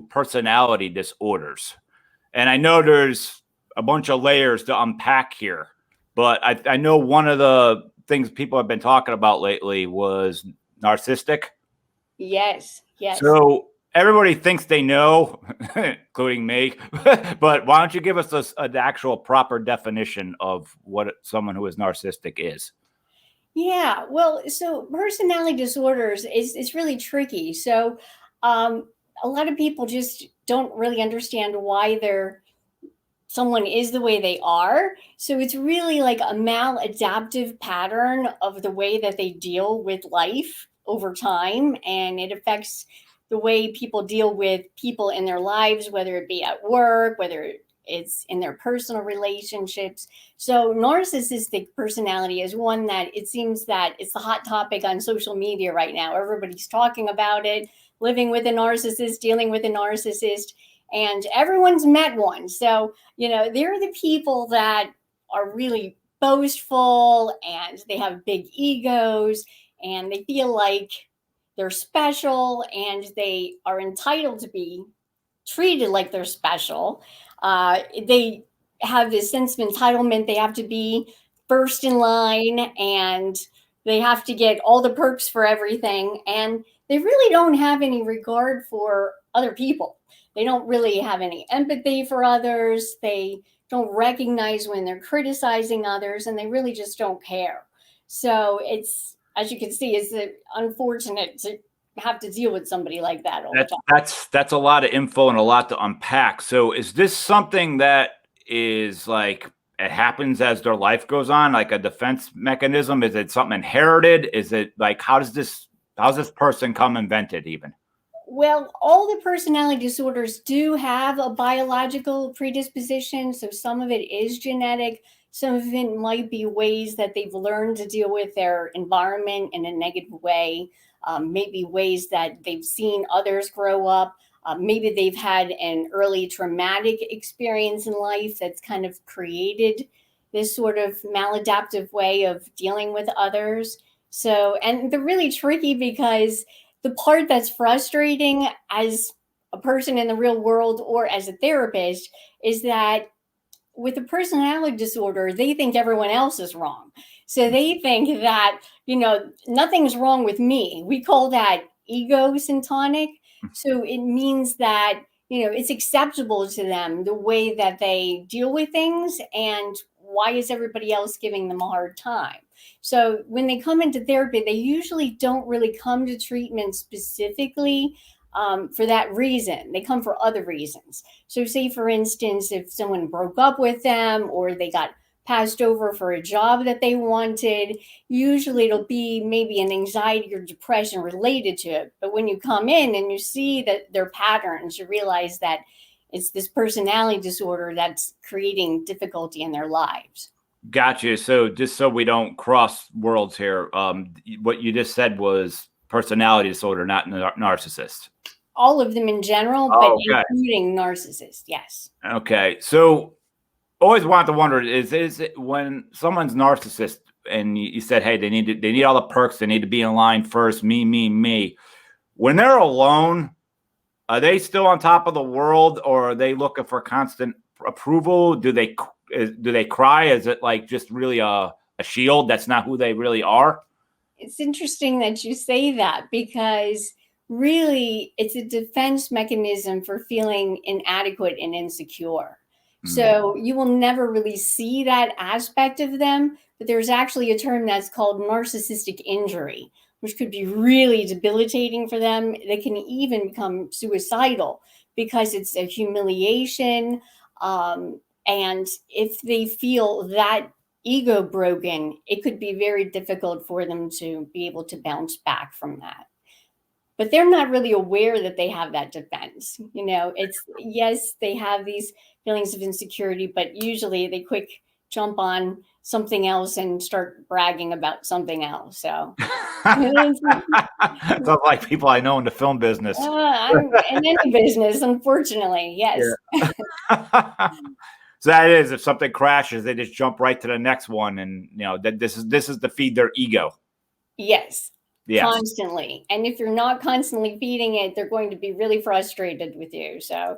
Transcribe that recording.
Personality disorders. And I know there's a bunch of layers to unpack here, but I know one of the things people have been talking about lately was narcissistic. Yes. So everybody thinks they know, including me, but why don't you give us an actual proper definition of what someone who is narcissistic is? Yeah, well, so personality disorders is really tricky. So a lot of people just don't really understand why someone is the way they are. So it's really like a maladaptive pattern of the way that they deal with life over time, and it affects the way people deal with people in their lives, whether it be at work, whether it's in their personal relationships. So narcissistic personality is one that it seems that it's the hot topic on social media right now. Everybody's talking about it, living with a narcissist, dealing with a narcissist, and everyone's met one. So, they're the people that are really boastful and they have big egos and they feel like they're special and they are entitled to be treated like they're special. They have this sense of entitlement. They have to be first in line and they have to get all the perks for everything. And they really don't have any regard for other people. They don't really have any empathy for others. They don't recognize when they're criticizing others, and they really just don't care. So it's, as you can see, it's unfortunate to have to deal with somebody like that all the time. That's a lot of info and a lot to unpack. So is this something that is like it happens as their life goes on, like a defense mechanism? Is it something inherited? Is it like how's this person come invented even? Well, all the personality disorders do have a biological predisposition. So some of it is genetic. Some of it might be ways that they've learned to deal with their environment in a negative way. Maybe ways that they've seen others grow up. Maybe they've had an early traumatic experience in life that's kind of created this sort of maladaptive way of dealing with others. So, and they're really tricky because the part that's frustrating as a person in the real world or as a therapist is that with a personality disorder, they think everyone else is wrong. So they think that, nothing's wrong with me. We call that egocentric. So it means that, it's acceptable to them the way that they deal with things. And why is everybody else giving them a hard time? So when they come into therapy, they usually don't really come to treatment specifically for that reason. They come for other reasons. So say, for instance, if someone broke up with them or they got passed over for a job that they wanted, usually it'll be maybe an anxiety or depression related to it. But when you come in and you see that their patterns, you realize that it's this personality disorder that's creating difficulty in their lives. Gotcha. So just so we don't cross worlds here, what you just said was personality disorder, not narcissist. All of them in general, but including narcissists. Yes. Okay. So always want to wonder, is it when someone's narcissist and you said, hey, they need all the perks. They need to be in line first. Me. When they're alone, are they still on top of the world or are they looking for constant approval? Do they cry? Is it like just really a shield? That's not who they really are. It's interesting that you say that because really it's a defense mechanism for feeling inadequate and insecure. So you will never really see that aspect of them, but there's actually a term that's called narcissistic injury, which could be really debilitating for them. They can even become suicidal because it's a humiliation. And if they feel that ego broken, it could be very difficult for them to be able to bounce back from that. But they're not really aware that they have that defense. It's, yes, they have these feelings of insecurity, but usually they quick jump on something else and start bragging about something else. So sounds like people I know in the film business. I'm in any business, unfortunately. Yes. Yeah. So that is, if something crashes, they just jump right to the next one, and that this is to feed their ego. Yes. Yes. Constantly. And if you're not constantly feeding it, they're going to be really frustrated with you. So